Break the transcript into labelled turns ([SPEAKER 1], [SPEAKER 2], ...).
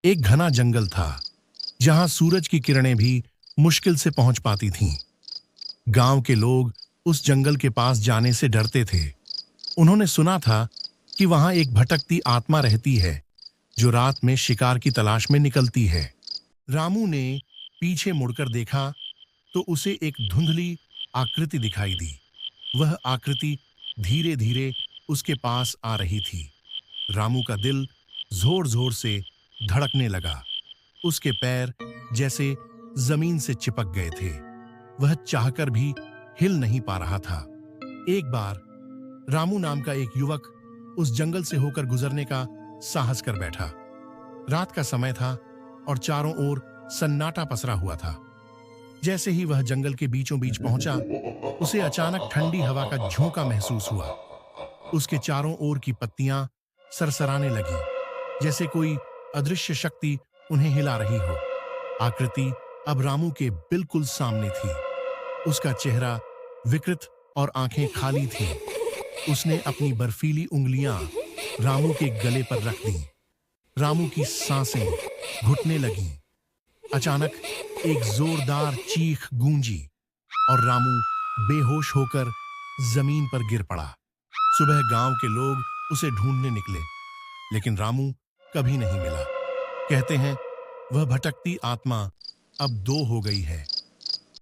[SPEAKER 1] एक घना जंगल था जहां सूरज की किरणें भी मुश्किल से पहुंच पाती थीं। गांव के लोग उस जंगल के पास जाने से डरते थे। उन्होंने सुना था कि वहां एक भटकती आत्मा रहती है जो रात में शिकार की तलाश में निकलती है। रामू ने पीछे मुड़कर देखा तो उसे एक धुंधली आकृति दिखाई दी। वह आकृति धीरे धीरे उसके पास आ रही थी। रामू का दिल जोर जोर से धड़कने लगा। उसके पैर जैसे जमीन से चिपक गए थे। वह चाहकर भी हिल नहीं पा रहा था। एक बार रामू नाम का एक युवक उस जंगल से होकर गुजरने का साहस कर बैठा। रात का समय था और चारों ओर सन्नाटा पसरा हुआ था। जैसे ही वह जंगल के बीचों बीच पहुंचा, उसे अचानक ठंडी हवा का झोंका महसूस हुआ। उसके चारों ओर की पत्तियां सरसराने लगीं, जैसे कोई अदृश्य शक्ति उन्हें हिला रही हो। आकृति अब रामू के बिल्कुल सामने थी। उसका चेहरा विकृत और आंखें खाली थीं। उसने अपनी बर्फीली उंगलियां रामू के गले पर रख दीं। रामू की सांसें घुटने लगीं। अचानक एक जोरदार चीख गूंजी और रामू बेहोश होकर जमीन पर गिर पड़ा। सुबह गांव के लोग उसे ढूंढने निकले, लेकिन रामू कभी नहीं मिला। कहते हैं वह भटकती आत्मा अब दो हो गई है।